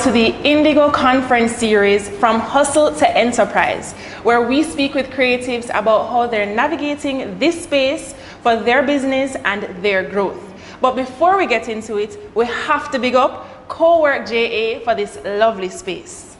to the INDIGGO Conference series, From Hustle to Enterprise, where we speak with creatives about how they're navigating this space for their business and their growth. But before we get into it, we have to big up Co-work JA for this lovely space.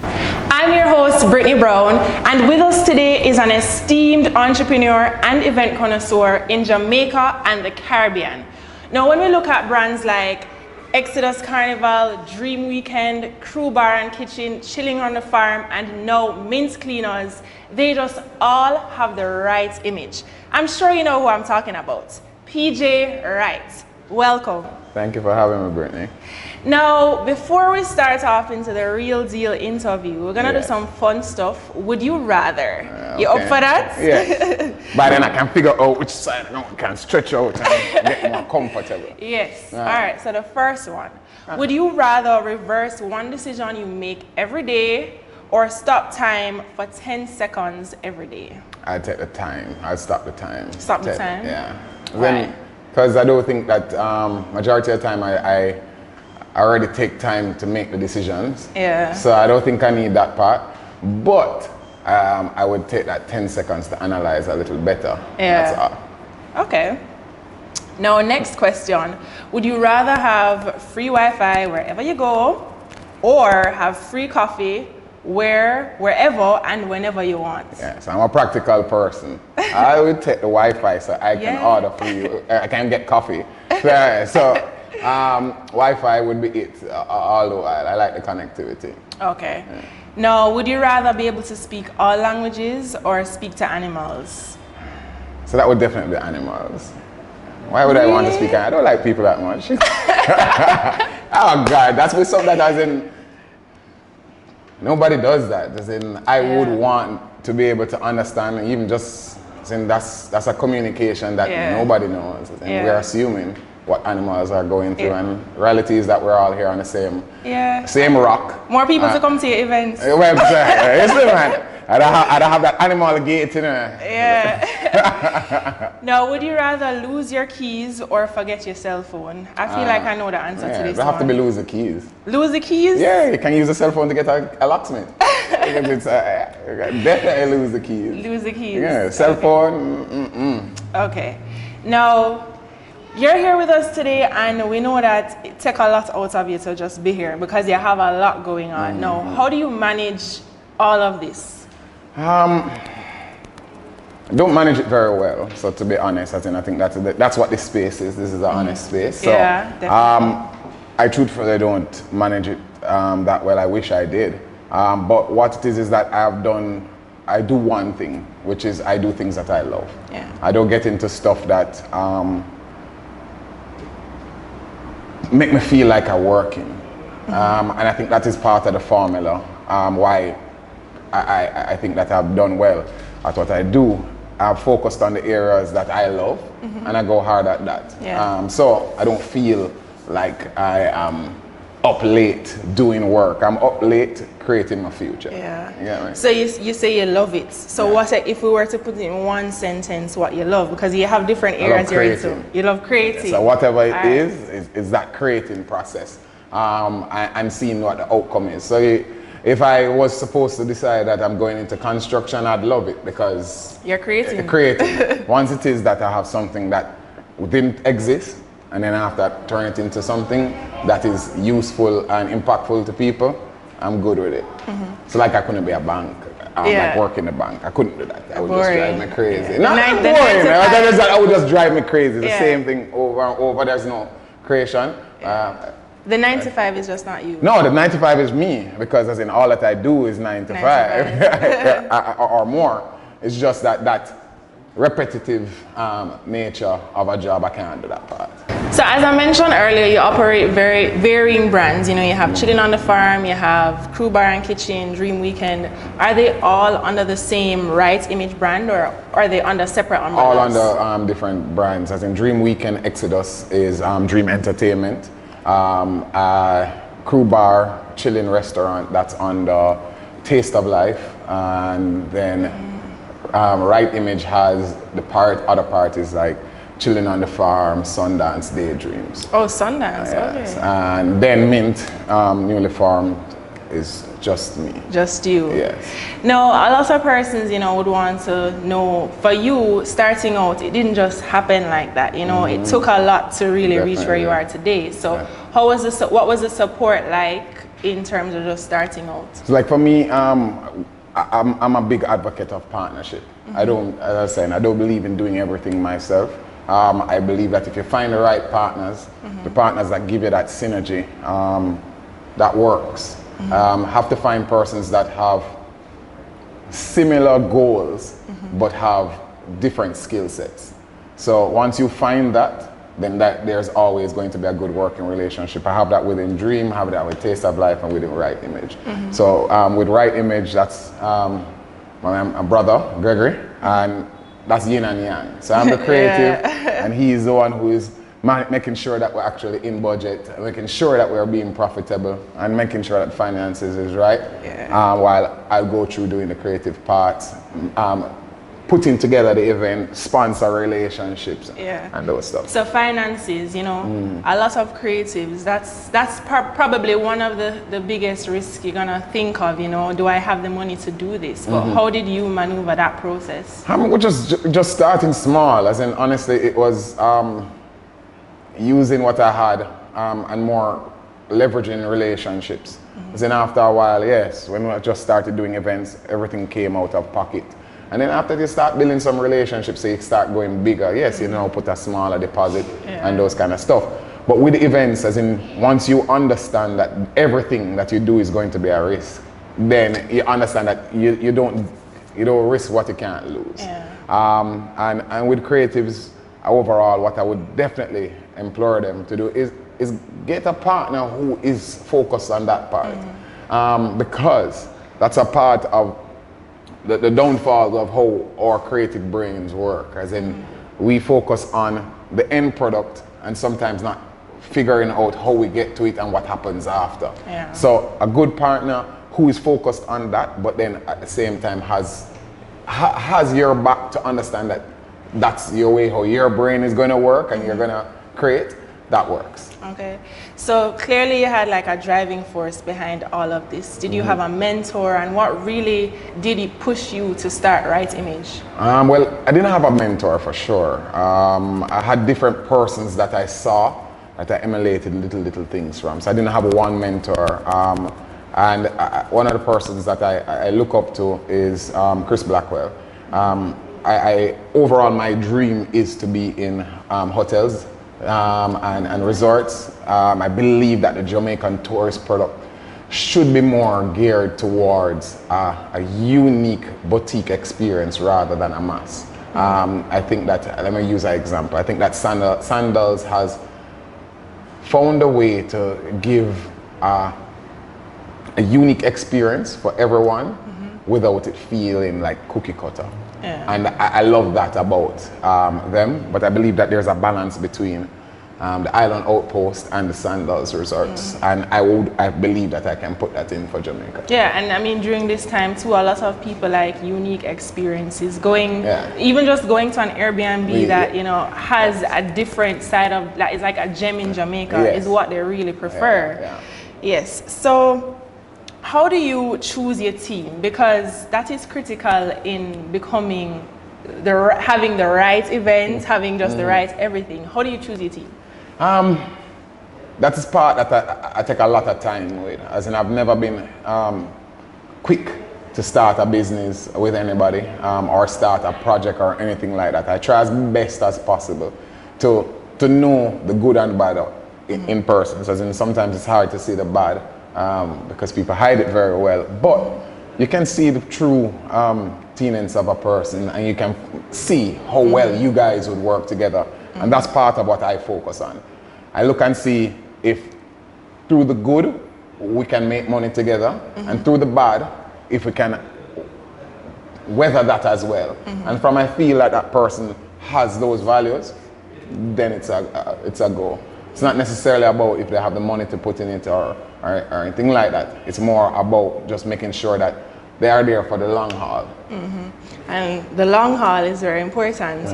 I'm your host, Brittany Brown, and with us today is an esteemed entrepreneur and event connoisseur in Jamaica and the Caribbean. Now, when we look at brands like Xodus, Carnival, Dream Weekend, Crew Bar and Kitchen, Chillin on the Farm, and now Mint Cleaners, they just all have the right image. I'm sure you know who I'm talking about. PJ Wright. Welcome. Thank you for having me, Brittany. Now, before we start off into the real deal interview, we're gonna do some fun stuff. Would you rather? You up for that? Yeah. But then I can figure out which side I can stretch out and get more comfortable. Yes. All right, so the first one. Would you rather reverse one decision you make every day or stop time for 10 seconds every day? I take the time. I stop the time. Stop the time? Yeah. Why? Because I don't think that majority of the time I already take time to make the decisions. Yeah. So I don't think I need that part. But I would take that 10 seconds to analyze a little better. Yeah. That's all. Okay. Now, next question. Would you rather have free Wi-Fi wherever you go or have free coffee wherever and whenever you want? Yes, I'm a practical person. I would take the Wi-Fi so I can order for you. I can get coffee. So Wi-Fi would be it all the while. I like the connectivity. Okay. Yeah. Now, would you rather be able to speak all languages or speak to animals? So that would definitely be animals. Why would I want to speak? I don't like people that much. Oh God, that's with something that as in nobody does that. As in, I would want to be able to understand, even just saying that's a communication that nobody knows. And we're assuming what animals are going through, and reality is that we're all here on the same rock. More people to come to your events. I don't have that animal gate, you know. Yeah. Now, would you rather lose your keys or forget your cell phone? I feel like I know the answer to this. They have to be lose the keys. Lose the keys? Yeah, you can use a cell phone to get a locksmith. Definitely lose the keys. Lose the keys. Yeah, cell phone. Okay. Now, you're here with us today, and we know that it takes a lot out of you to just be here because you have a lot going on. Now, how do you manage all of this? I don't manage it very well, so to be honest, I think that's what this space is. This is an honest space. So, I truthfully don't manage it that well. I wish I did. But what it is that I do one thing, which is I do things that I love. Yeah. I don't get into stuff that make me feel like I'm working. And I think that is part of the formula why I think that I've done well at what I do. I've focused on the areas that I love, and I go hard at that. Yeah. So I don't feel like I am up late doing work. I'm up late creating my future. Yeah. Right? So you say you love it. So what if we were to put it in one sentence what you love? Because you have different areas you're into. You love creating. So whatever it is that creating process and seeing what the outcome is. So if I was supposed to decide that I'm going into construction, I'd love it because you're creating. Once it is that I have something that didn't exist, and then after that turn it into something that is useful and impactful to people, I'm good with it. So like I couldn't be a bank, like work in the bank. I couldn't do that. That would just drive me crazy. Yeah. Not boring. That would just drive me crazy. The same thing over and over. There's no creation. The 9 to 5 is just not you. No, the 9 to 5 is me, because as in all that I do is 9 to 5 or more. It's just that repetitive nature of a job. I can't do that part. So as I mentioned earlier, you operate very varying brands. You know, you have Chillin on the Farm, you have Crew Bar and Kitchen, Dream Weekend. Are they all under the same Right Image brand, or are they under separate umbrellas? All under different brands. As in Dream Weekend, Xodus is Dream Entertainment. Crew Bar, Chillin restaurant, that's under Taste of Life, and then Right Image has other part is like Chillin on the Farm, Sundance, Daydreams. Oh, Sundance, Yes. okay. And then Mint, newly formed, is just me. Just you. Yes. Now, a lot of persons, you know, would want to know, for you starting out, it didn't just happen like that. You know, it took a lot to really reach where you are today. So, how was what was the support like in terms of just starting out? So like for me, I'm a big advocate of partnership. I don't, as I was saying, I don't believe in doing everything myself. I believe that if you find the right partners, the partners that give you that synergy, that works. Have to find persons that have similar goals, but have different skill sets. So once you find that, then there's always going to be a good working relationship. I have that within Dream, have that with Taste of Life, and within Right Image. So with Right Image, that's my brother, Gregory, and that's yin and yang. So I'm the creative, and he's the one who is making sure that we're actually in budget, making sure that we're being profitable, and making sure that finances is right, while I'll go through doing the creative parts, putting together the event, sponsor relationships, and those stuff. So finances, you know, a lot of creatives, that's probably one of the biggest risks you're gonna think of, you know, do I have the money to do this? But how did you maneuver that process? We're just starting small, as in honestly, it was using what I had and more leveraging relationships. As in after a while, yes, when I just started doing events, everything came out of pocket. And then after you start building some relationships, so you start going bigger, yes, you know, put a smaller deposit and those kind of stuff. But with the events, as in once you understand that everything that you do is going to be a risk, then you understand that you don't risk what you can't lose. And with creatives overall, what I would definitely implore them to do is get a partner who is focused on that part, because that's a part of the downfall of how our creative brains work, as in we focus on the end product and sometimes not figuring out how we get to it and what happens after. So a good partner who is focused on that, but then at the same time has your back to understand that that's your way, how your brain is going to work and you're going to create, that works. Okay, so clearly you had like a driving force behind all of this. Did you have a mentor, and what really did it push you to start Right Image? Well, I didn't have a mentor for sure. I had different persons that I saw that I emulated little things from. So I didn't have one mentor. And one of the persons that I look up to is Chris Blackwell. Overall, my dream is to be in hotels and resorts. I believe that the Jamaican tourist product should be more geared towards a unique boutique experience rather than a mass. I think that, let me use an example, I think that Sandals has found a way to give a unique experience for everyone without it feeling like cookie cutter. And I love that about them, but I believe that there's a balance between the Island Outpost and the Sandals resorts, and I believe that I can put that in for Jamaica. Yeah, and I mean during this time too, a lot of people like unique experiences, even just going to an Airbnb that you know has a different side of that is like a gem in Jamaica is what they really prefer. Yes, so how do you choose your team? Because that is critical in becoming having the right events, having just the right everything. How do you choose your team? That is part that I take a lot of time with, as in I've never been quick to start a business with anybody or start a project or anything like that. I try as best as possible to know the good and bad in person. So as in sometimes it's hard to see the bad because people hide it very well, but you can see the true tenets of a person, and you can see how well you guys would work together. And that's part of what I focus on. I look and see if through the good we can make money together, and through the bad if we can weather that as well. And from I feel like that person has those values, then it's a go. It's not necessarily about if they have the money to put in it or anything like that. It's more about just making sure that they are there for the long haul. And the long haul is very important.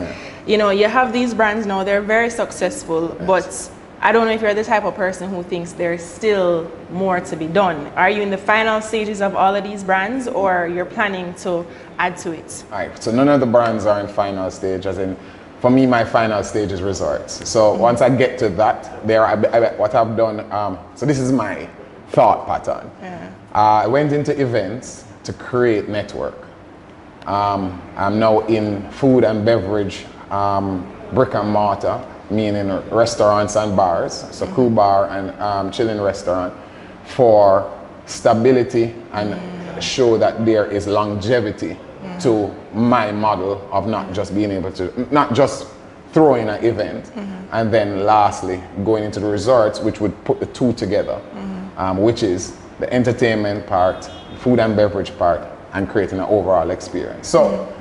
you know, you have these brands now, they're very successful, yes. But I don't know if you're the type of person who thinks there's still more to be done. Are you in the final stages of all of these brands, or you're planning to add to it? All right, so none of the brands are in final stage, as in, for me, my final stage is resorts. So once I get to that, what I've done, so this is my thought pattern. Yeah. I went into events to create network. I'm now in food and beverage, brick and mortar, meaning restaurants and bars, so Crew Bar and Chillin restaurant, for stability and show that there is longevity to my model of not just being able to, not just throw in an event, and then lastly going into the resorts, which would put the two together, which is the entertainment part, food and beverage part, and creating an overall experience. So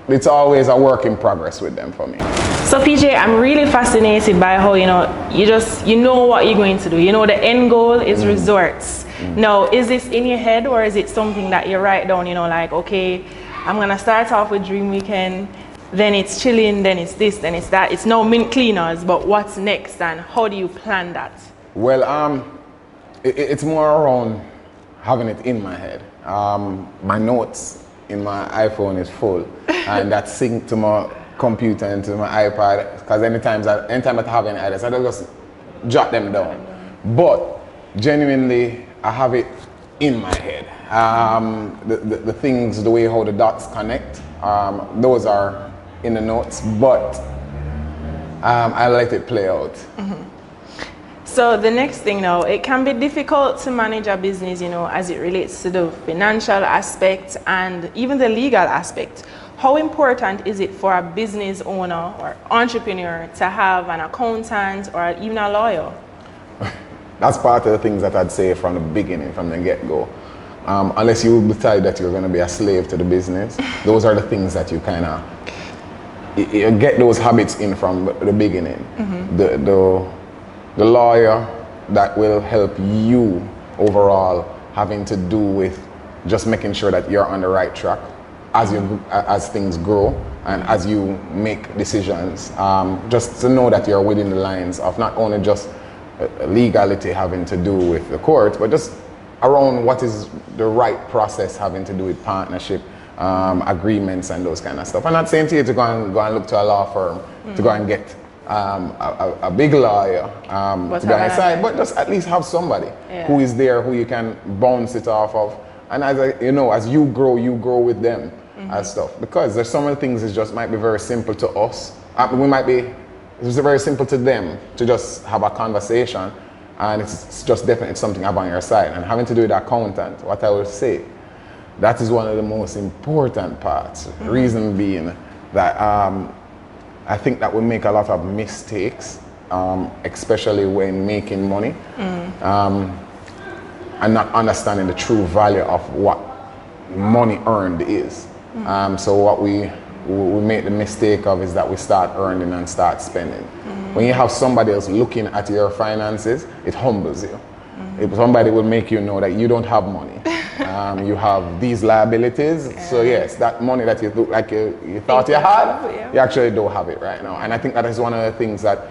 it's always a work in progress with them for me. So PJ, I'm really fascinated by how, you know what you're going to do. You know, the end goal is resorts. Now, is this in your head, or is it something that you write down, you know, like, okay, I'm gonna start off with Dream Weekend, then it's Chillin, then it's this, then it's that. It's no mint cleaners, but what's next, and how do you plan that? Well, it's more around having it in my head. My notes in my iPhone is full, and that's synced to my computer and to my iPad, because anytime I have any ideas, I just jot them down. But genuinely, I have it in my head. The things, the way how the dots connect, those are in the notes, but I let it play out. So the next thing now, it can be difficult to manage a business, you know, as it relates to the financial aspect and even the legal aspect. How important is it for a business owner or entrepreneur to have an accountant or even a lawyer? That's part of the things that I'd say from the beginning, from the get-go. Unless you decide that you're going to be a slave to the business, those are the things that you kind of you get those habits in from the beginning. The lawyer that will help you overall, having to do with just making sure that you're on the right track as things grow and as you make decisions. Just to know that you're within the lines of not only just legality having to do with the court, but just around what is the right process having to do with partnership, agreements and those kind of stuff. I'm not saying to you to go and look to a law firm to go and get a big lawyer to be on your side, but just at least have somebody who is there who you can bounce it off of. And as you grow with them and stuff. Because there's some of the things that just might be very simple to us. It's very simple to them to just have a conversation, and it's just definitely something up on your side. And having to do with the accountant, what I would say, that is one of the most important parts. Reason being that I think that we make a lot of mistakes, especially when making money, and not understanding the true value of what money earned is. So what we make the mistake of is that we start earning and start spending. When you have somebody else looking at your finances, it humbles you. If somebody will make you know that you don't have money, you have these liabilities. So yes, that money that you thought you had, you actually don't have it right now. And I think that is one of the things that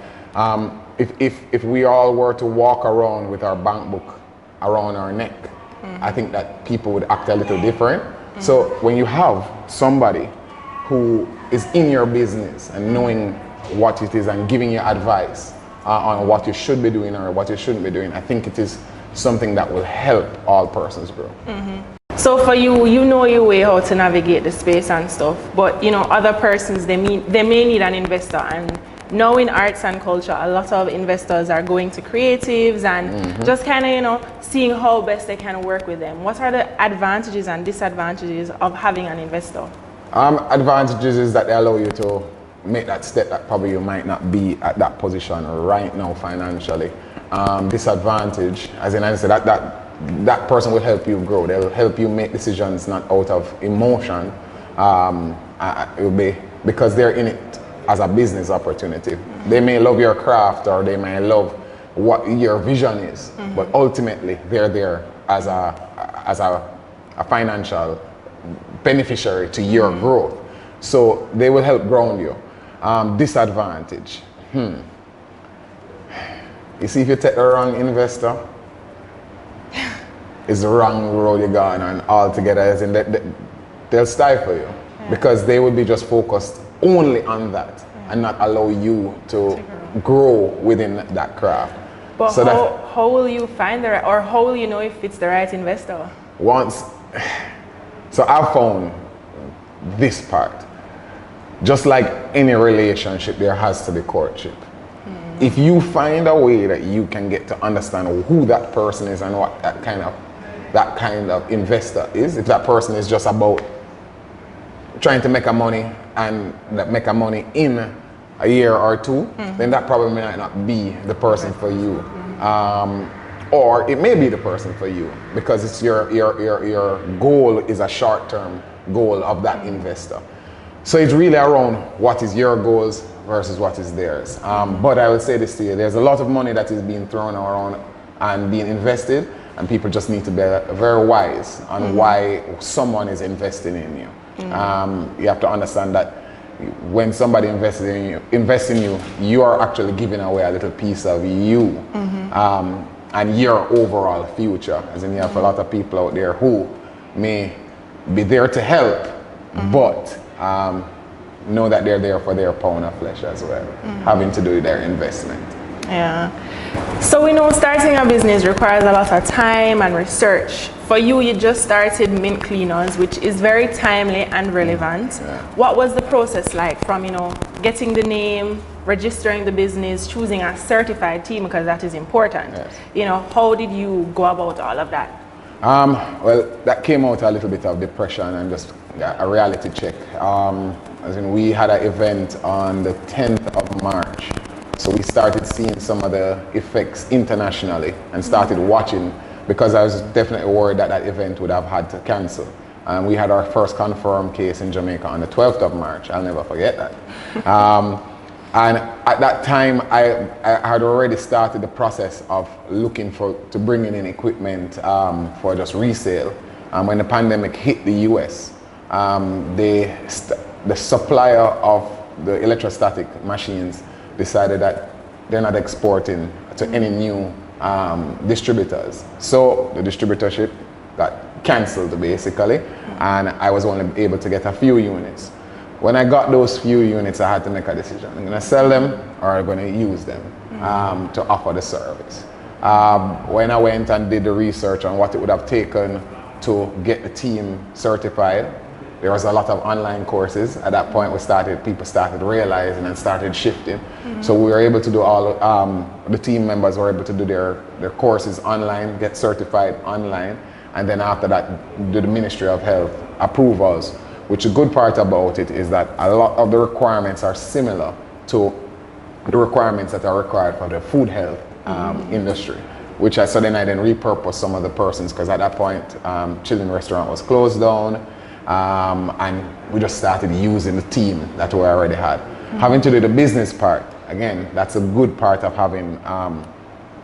if we all were to walk around with our bank book around our neck, I think that people would act a little different. So when you have somebody who is in your business and knowing what it is and giving you advice on what you should be doing or what you shouldn't be doing, I think it is something that will help all persons grow. So for you, you know your way how to navigate the space and stuff, but other persons, they may need an investor. And now in arts and culture, a lot of investors are going to creatives and just kind of seeing how best they can work with them. What are the advantages and disadvantages of having an investor? Advantages is that they allow you to make that step that probably you might not be at that position right now financially. Disadvantage, as in I said, that person will help you grow. They'll help you make decisions not out of emotion. It will be because they're in it as a business opportunity. They may love your craft or they may love what your vision is, but ultimately they're there as a financial beneficiary to your growth. So they will help ground you. Disadvantage. You see, if you take the wrong investor, it's the wrong road you're going on altogether, as in they'll stifle you because they will be just focused only on that and not allow you to grow within that craft. But so how will you find the right, or how will you know if it's the right investor? So I've found this part. Just like any relationship, there has to be courtship. If you find a way that you can get to understand who that person is and what that kind of investor is, if that person is just about trying to make a money and make a money in a year or two, then that probably might not be the person for you. Or it may be the person for you because it's your goal is a short-term goal of that investor. So it's really around what is your goals versus what is theirs. But I will say this to you, there's a lot of money that is being thrown around and being invested, and people just need to be very wise on why someone is investing in you. You have to understand that when somebody invests in you, you are actually giving away a little piece of you and your overall future. As in, you have a lot of people out there who may be there to help, but know that they're there for their pound of flesh as well, having to do with their investment. Yeah. So we know starting a business requires a lot of time and research. For you, you just started Mint Cleaners, which is very timely and relevant. What was the process like from, getting the name, registering the business, choosing a certified team, because that is important. How did you go about all of that? Well, that came out a little bit of depression and just a reality check. As in, we had an event on the 10th of March. So we started seeing some of the effects internationally and started watching, because I was definitely worried that event would have had to cancel. We had our first confirmed case in Jamaica on the 12th of March. I'll never forget that. And at that time, I had already started the process of looking to bringing in equipment for just resale. When the pandemic hit the US, the supplier of the electrostatic machines decided that they're not exporting to any new distributors. So the distributorship got cancelled basically, and I was only able to get a few units. When I got those few units, I had to make a decision. I'm gonna sell them or I'm gonna use them to offer the service. When I went and did the research on what it would have taken to get the team certified, there was a lot of online courses. At that point, people started realizing and started shifting. So we were able to do the team members were able to do their courses online, get certified online, and then after that, do the Ministry of Health approvals, which the good part about it is that a lot of the requirements are similar to the requirements that are required for the food health industry. So then I repurposed some of the persons, because at that point, Chillin restaurant was closed down. And we just started using the team that we already had. Having to do the business part, again, that's a good part of having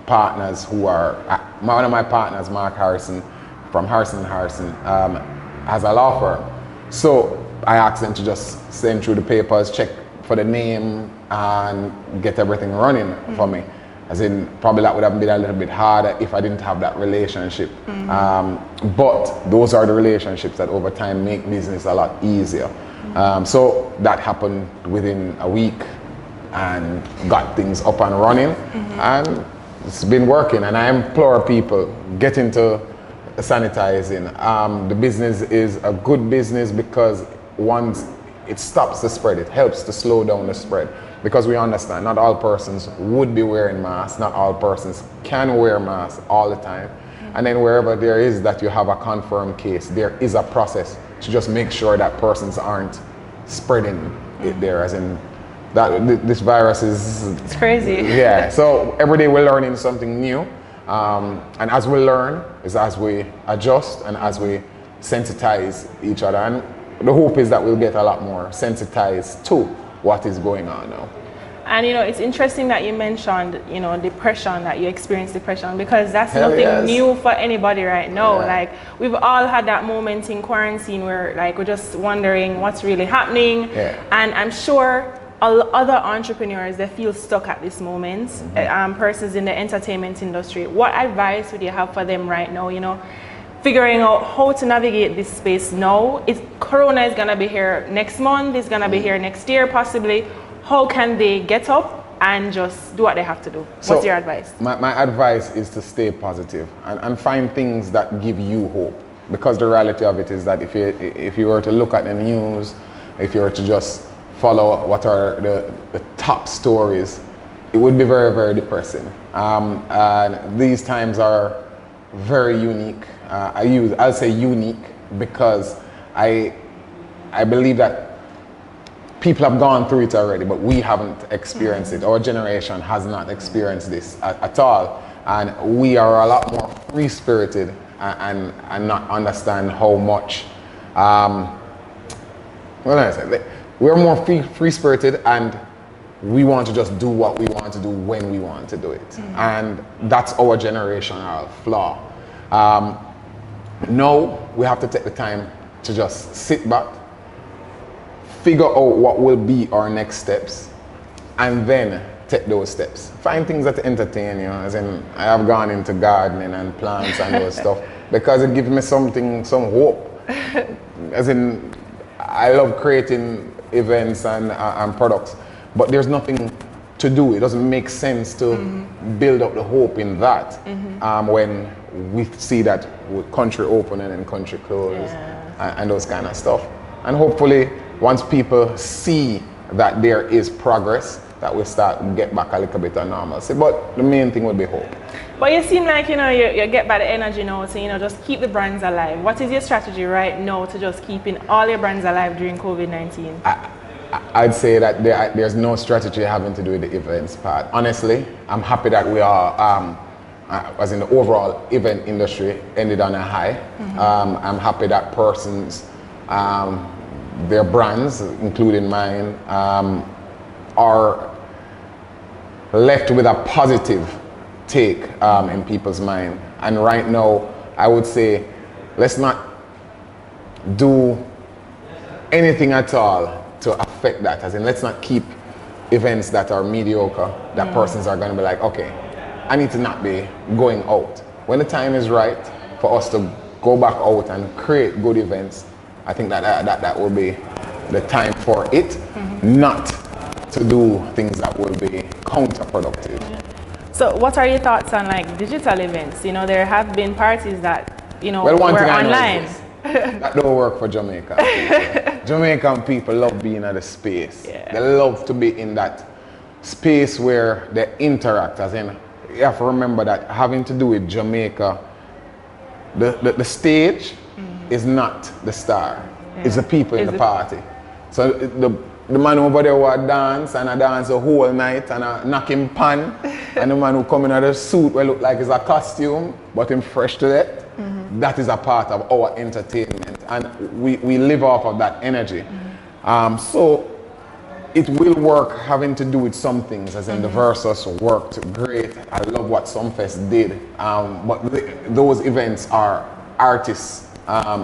partners who are, one of my partners, Mark Harrison, from Harrison & Harrison, has a law firm. So I asked them to just send through the papers, check for the name, and get everything running for me. As in, probably that would have been a little bit harder if I didn't have that relationship. But those are the relationships that over time make business a lot easier. So that happened within a week and got things up and running. And it's been working, and I implore people, get into sanitizing. The business is a good business because once it stops the spread, it helps to slow down the spread. Because we understand not all persons would be wearing masks, not all persons can wear masks all the time. And then wherever there is that you have a confirmed case, there is a process to just make sure that persons aren't spreading it there. As in, that this virus is... It's crazy. Yeah, so every day we're learning something new. And as we learn, is as we adjust and as we sensitize each other. And the hope is that we'll get a lot more sensitized to what is going on now. And it's interesting that you mentioned, depression, that you experienced depression, because that's nothing new for anybody right now. Like, we've all had that moment in quarantine where, like, we're just wondering what's really happening. And I'm sure other entrepreneurs, they feel stuck at this moment, persons in the entertainment industry, what advice would you have for them right now, you know, figuring out how to navigate this space now? Corona is gonna be here next month, it's gonna be here next year possibly. How can they get up and just do what they have to do? What's your advice? My advice is to stay positive and find things that give you hope. Because the reality of it is that if you were to look at the news, if you were to just follow what are the top stories, it would be very, very depressing. And these times are very unique. I'll say unique because I believe that people have gone through it already, but we haven't experienced it. Our generation has not experienced this at all. And we are a lot more free-spirited and not understand how much, we're more free-spirited and we want to just do what we want to do when we want to do it. And that's our generational flaw. Now we have to take the time to just sit back, figure out what will be our next steps, and then take those steps. Find things that entertain you, as in I have gone into gardening and plants and those stuff because it gives me some hope. As in, I love creating events and products, but there's nothing to do. It doesn't make sense to build up the hope in that when we see that with country opening and country close and those kind of stuff. And hopefully, once people see that there is progress, that we start to get back a little bit of normalcy. But the main thing would be hope. But you seem like, you know, you get by the energy now, so, you know, just keep the brands alive. What is your strategy right now to just keeping all your brands alive during COVID-19? I'd say that there's no strategy having to do with the events part. Honestly, I'm happy that we are, as in the overall event industry, ended on a high. I'm happy that persons, their brands, including mine, are left with a positive take in people's mind. And right now, I would say, let's not do anything at all to affect that. As in, let's not keep events that are mediocre, that persons are going to be like, okay, I need to not be going out. When the time is right for us to go back out and create good events, I think that will be the time for it, not to do things that will be counterproductive. So what are your thoughts on like digital events? You know, there have been parties that, you know, well, one were thing online. That don't work for Jamaica. Jamaican people love being at a space. They love to be in that space where they interact. As in, you have to remember that having to do with Jamaica, the stage is not the star. It's the people in the party. So the man over there who dance and dance the whole night and a knocking pan, and the man who come in a suit where look like it's a costume, but him fresh to that. That is a part of our entertainment, and we live off of that energy. So it will work having to do with some things, as in the Versus worked great. I love what Sumfest did, but those events are artist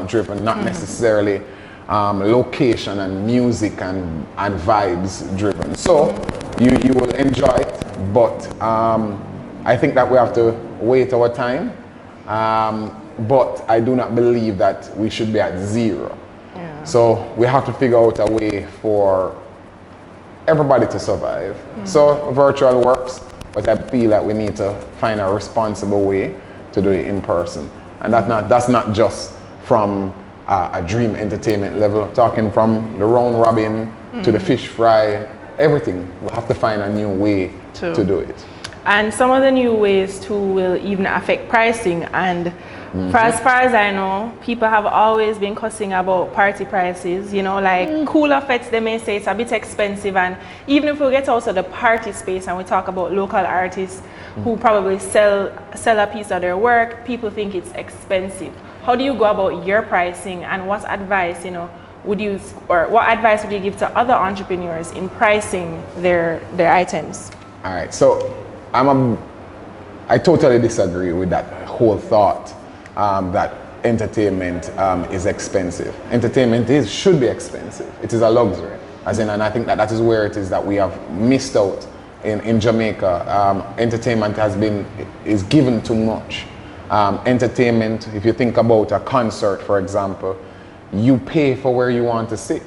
driven, not necessarily location and music and vibes driven. So you will enjoy it, but I think that we have to wait our time. But I do not believe that we should be at zero. So we have to figure out a way for everybody to survive. So virtual works, but I feel that we need to find a responsible way to do it in person. And that's not just from a dream entertainment level, talking from the round robin to the fish fry, everything. We'll have to find a new way to do it. And some of the new ways too will even affect pricing. And for as far as I know, people have always been cussing about party prices, you know, like cooler fets, they may say it's a bit expensive. And even if we get out of the party space and we talk about local artists who probably sell a piece of their work, people think it's expensive. How do you go about your pricing, and what advice, you know, what advice would you give to other entrepreneurs in pricing their items? All right, so I totally disagree with that whole thought that entertainment is expensive. Entertainment should be expensive. It is a luxury. As in, and I think that is where it is that we have missed out in Jamaica. Entertainment is given too much. Entertainment, if you think about a concert, for example, you pay for where you want to sit.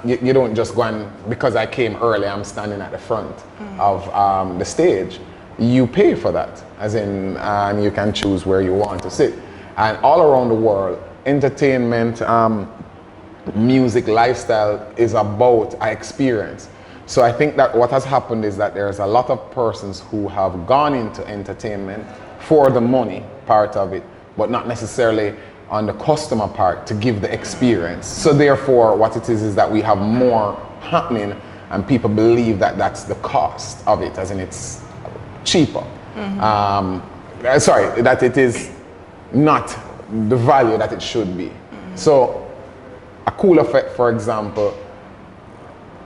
You don't just go and, because I came early, I'm standing at the front of the stage. You pay for that, as in, and you can choose where you want to sit. And all around the world, entertainment, music, lifestyle is about an experience. So I think that what has happened is that there's a lot of persons who have gone into entertainment for the money part of it, but not necessarily on the customer part to give the experience. So therefore, what it is that we have more happening, and people believe that that's the cost of it, as in it's cheaper. That it is not the value that it should be. So a cool effect, for example,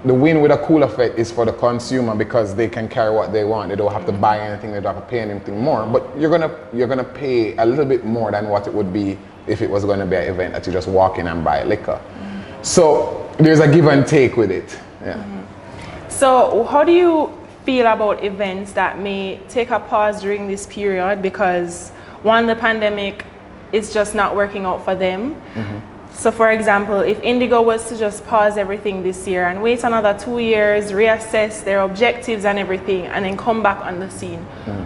the win with a cool effect is for the consumer because they can carry what they want. They don't have to buy anything, they don't have to pay anything more. But you're gonna pay a little bit more than what it would be if it was gonna be an event that you just walk in and buy liquor. So there's a give and take with it. Yeah. So how do you feel about events that may take a pause during this period because one, the pandemic is just not working out for them? So for example, if Indigo was to just pause everything this year and wait another 2 years, reassess their objectives and everything, and then come back on the scene,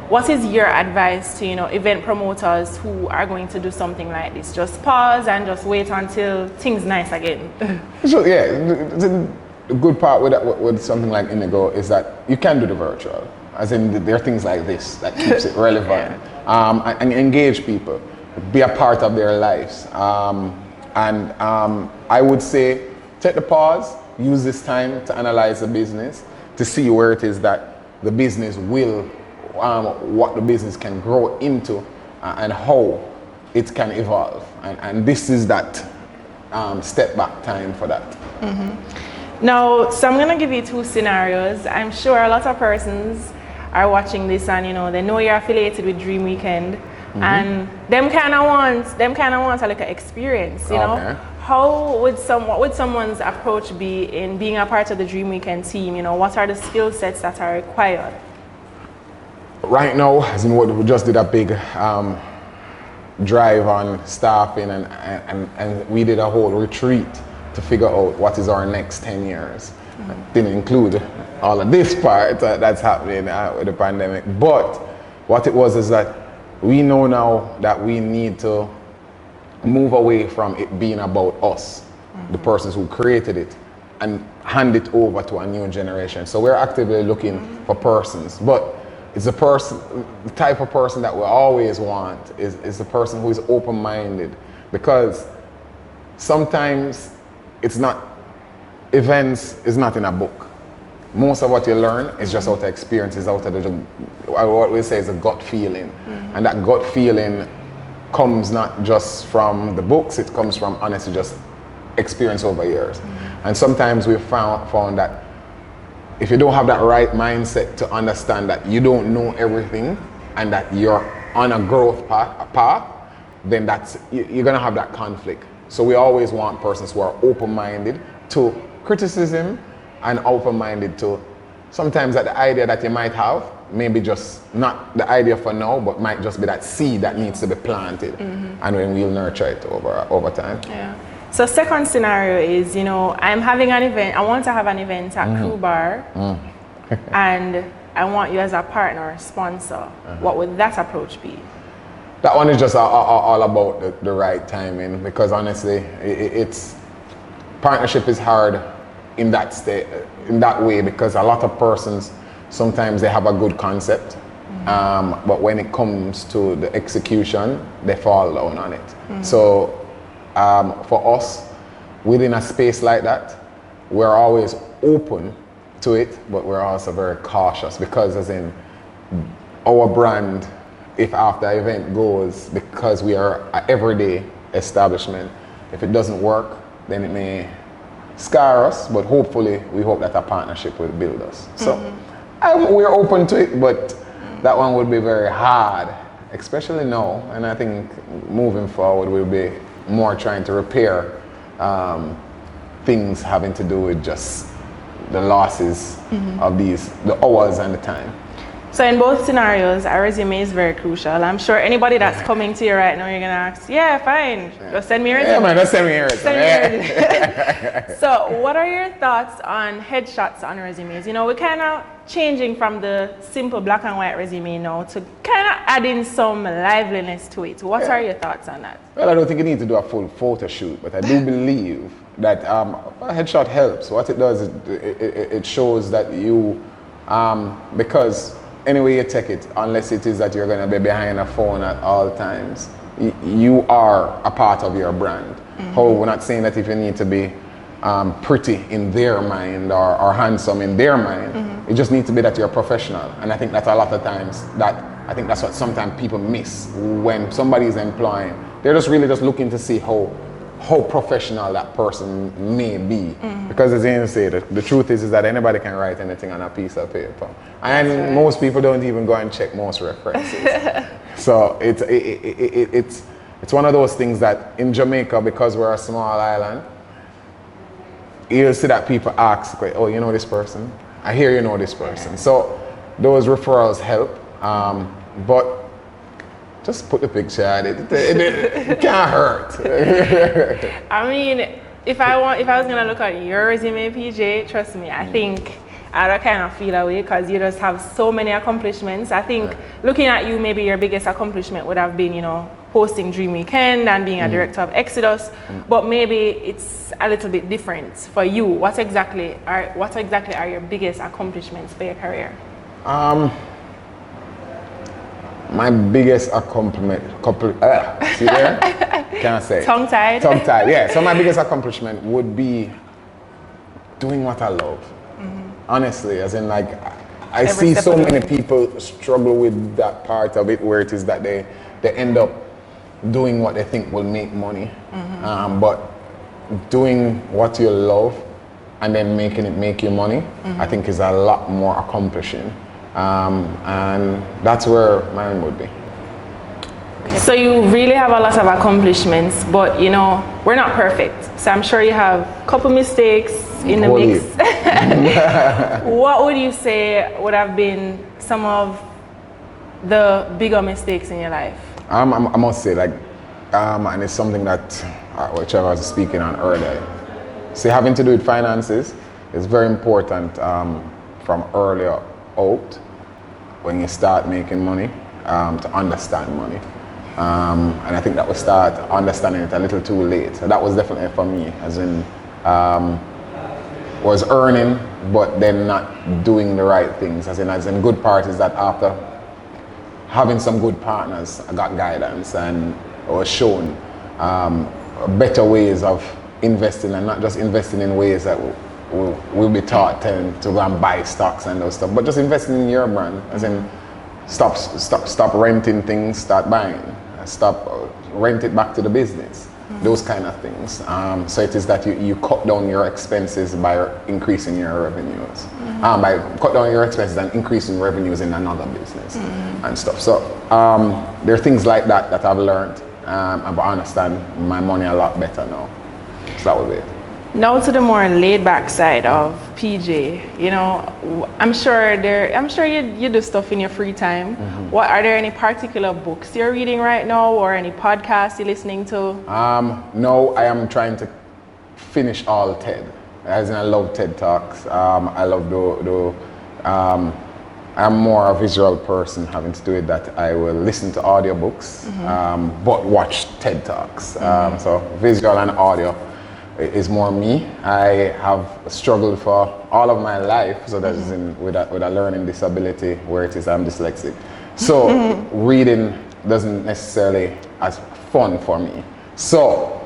what is your advice to event promoters who are going to do something like this? Just pause and just wait until things nice again. So yeah, the good part with something like Indigo is that you can do the virtual. As in, there are things like this that keeps it relevant. And engage people, be a part of their lives. And I would say, take the pause, use this time to analyze the business, to see where it is that the business will, what the business can grow into, and how it can evolve. And this is that step back time for that. Now, so I'm going to give you two scenarios. I'm sure a lot of persons are watching this and they know you're affiliated with Dream Weekend. And them kind of want a like an experience, you know. What would someone's approach be in being a part of the Dream Weekend team? What are the skill sets that are required? Right now, as in what we just did a big drive on staffing, and we did a whole retreat to figure out what is our next 10 years. Didn't include all of this part that's happening with the pandemic, but what it was is that we know now that we need to move away from it being about us, the persons who created it, and hand it over to a new generation. So we're actively looking for persons, but it's the type of person that we always want is the person who is open-minded, because sometimes events is not in a book. Most of what you learn is just out of experiences, out of what we say is a gut feeling. And that gut feeling comes not just from the books, it comes from honestly just experience over years. And sometimes we've found that if you don't have that right mindset to understand that you don't know everything and that you're on a growth path, then you're gonna have that conflict. So we always want persons who are open-minded to criticism and open-minded to sometimes that the idea that you might have, maybe just not the idea for now, but might just be that seed that needs to be planted, and then we'll nurture it over time. Yeah. So second scenario is, I'm having an event, I want to have an event at Crew Bar, and I want you as a partner or sponsor. What would that approach be? That one is just all about the right timing, because honestly, partnership is hard in that way, because a lot of persons sometimes they have a good concept, but when it comes to the execution, they fall down on it. So for us, within a space like that, we're always open to it, but we're also very cautious, because as in our brand, if after the event goes, because we are an everyday establishment, if it doesn't work, then it may scar us, but hopefully we hope that a partnership will build us. So we're open to it, but that one would be very hard, especially now. And I think moving forward we'll be more trying to repair things having to do with just the losses of the hours and the time. So in both scenarios, a resume is very crucial. I'm sure anybody that's coming to you right now, you're gonna ask, yeah, fine, just send me your resume. Yeah, man, just send me your resume. So what are your thoughts on headshots on resumes? You know, we're kind of changing from the simple black and white resume now to kind of adding some liveliness to it. What are your thoughts on that? Well, I don't think you need to do a full photo shoot, but I do believe that a headshot helps. What it does is it shows that you, because anyway you take it, unless it is that you're going to be behind a phone at all times, you are a part of your brand. However, we're not saying that if you need to be pretty in their mind or handsome in their mind, it just needs to be that you're a professional. And I think that a lot of times I think that's what sometimes people miss when somebody is employing. They're just really just looking to see how professional that person may be. Because as you say, the truth is that anybody can write anything on a piece of paper. And most people don't even go and check most references. So it's one of those things that in Jamaica, because we're a small island, you'll see that people ask, oh, you know this person? I hear you know this person. So those referrals help, but just put the picture at it. It can't hurt. I mean, if I was gonna look at your resume, PJ, trust me, I think I'd kind of feel away because you just have so many accomplishments. I think looking at you, maybe your biggest accomplishment would have been, you know, hosting Dream Weekend and being a director of Xodus. But maybe it's a little bit different for you. What exactly are your biggest accomplishments for your career? My biggest accomplishment, see there? Can't say. Tongue-tied? Tongue-tied, yeah. So my biggest accomplishment would be doing what I love. Honestly, as in like, I see so many people struggle with that part of it where it is that they end up doing what they think will make money. But doing what you love and then making it make you money, I think is a lot more accomplishing. And that's where mine would be. So you really have a lot of accomplishments, but you know, we're not perfect. So I'm sure you have a couple mistakes in the mix. What would you say would have been some of the bigger mistakes in your life? I must say, like, and it's something that, which I was speaking on earlier. See, having to do with finances is very important from earlier out, when you start making money, to understand money. And I think that we start understanding it a little too late. So that was definitely for me, as in, was earning, but then not doing the right things. As in good part is that after having some good partners, I got guidance and I was shown better ways of investing, and not just investing in ways that we'll be taught to go and buy stocks and those stuff, but just investing in your brand. As in, stop renting things, start buying. Stop, rent it back to the business. Those kind of things. So it is that you cut down your expenses by increasing your revenues. By cut down your expenses and increasing revenues in another business and stuff. So there are things like that I've learned, and I understand my money a lot better now. So that would be it. Now to the more laid-back side of PJ. You know, I'm sure you do stuff in your free time. What are there any particular books you're reading right now, or any podcasts you're listening to? No, I am trying to finish all TED. As in, I love TED Talks. I love I'm more a visual person, having to do with that. I will listen to audiobooks, but watch TED Talks. So visual and audio is more me. I have struggled for all of my life, so that is with a learning disability where it is I'm dyslexic. So reading doesn't necessarily as fun for me. So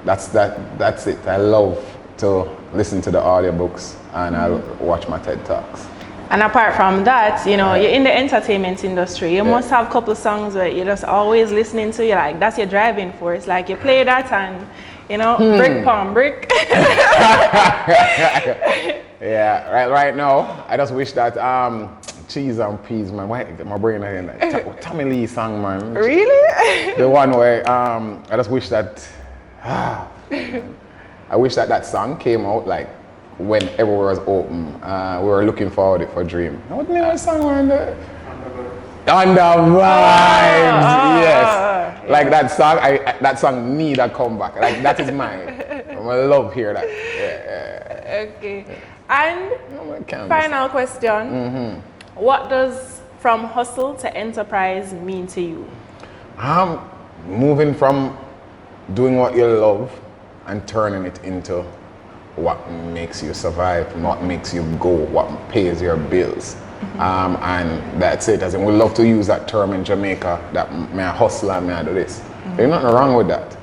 that's it. I love to listen to the audiobooks and I'll watch my TED Talks. And apart from that, you know, you're in the entertainment industry. You must have a couple of songs where you're just always listening to. You're like, that's your driving force. Like, you play that and, you know, brick palm brick. Yeah, right now, I just wish that Cheese and Peas, man, my brain again. Like, Tommy Lee song, man. Really? The one where I just wish that I wish that song came out like when everywhere was open. We were looking forward for Dream. What name of the song on there? Under Vibes, yes. Like that song, that song need a comeback. Like that is mine. I love hear that. Yeah. Okay. And final question. What does from hustle to enterprise mean to you? Moving from doing what you love and turning it into what makes you survive, what makes you go, what pays your bills. And that's it. As in, we love to use that term in Jamaica, that may I hustle and may I do this. There's nothing wrong with that.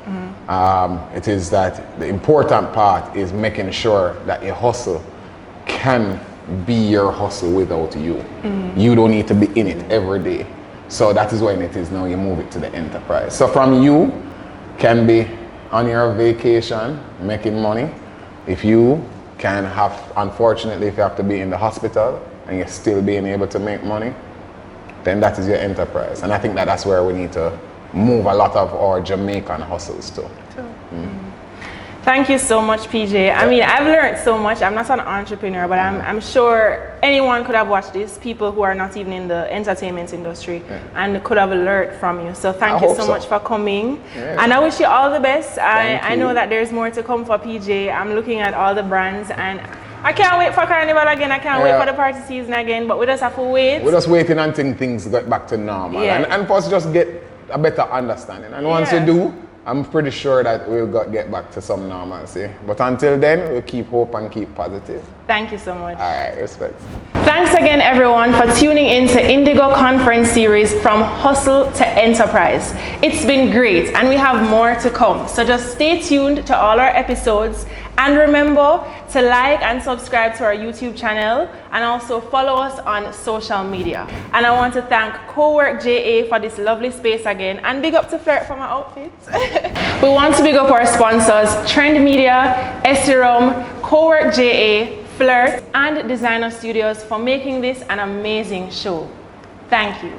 It is that the important part is making sure that your hustle can be your hustle without you. You don't need to be in it every day. So that is when it is now you move it to the enterprise. So from you can be on your vacation making money. If you can have, unfortunately, if you have to be in the hospital and you're still being able to make money, then that is your enterprise. And I think that that's where we need to move a lot of our Jamaican hustles to. Thank you so much, PJ. I mean, I've learned so much. I'm not an entrepreneur, but I'm sure anyone could have watched this, people who are not even in the entertainment industry, and could have learned from you. So thank you so much for coming. And I wish you all the best. I know that there's more to come for PJ. I'm looking at all the brands, and I can't wait for Carnival again. I can't wait for the party season again, but we just have to wait. We're just waiting until things get back to normal. And for us just get a better understanding. And once we do, I'm pretty sure that we'll get back to some normalcy. But until then, we'll keep hope and keep positive. Thank you so much. All right, respect. Thanks again, everyone, for tuning in to INDIGGO Conference series From Hustle to Enterprise. It's been great, and we have more to come. So just stay tuned to all our episodes, and remember to like and subscribe to our YouTube channel, and also follow us on social media. And I want to thank Cowork JA for this lovely space again, and big up to Flirt for my outfits. We want to big up our sponsors, Trend Media, Esterum, Cowork JA, Flirt, and Designer Studios for making this an amazing show. Thank you.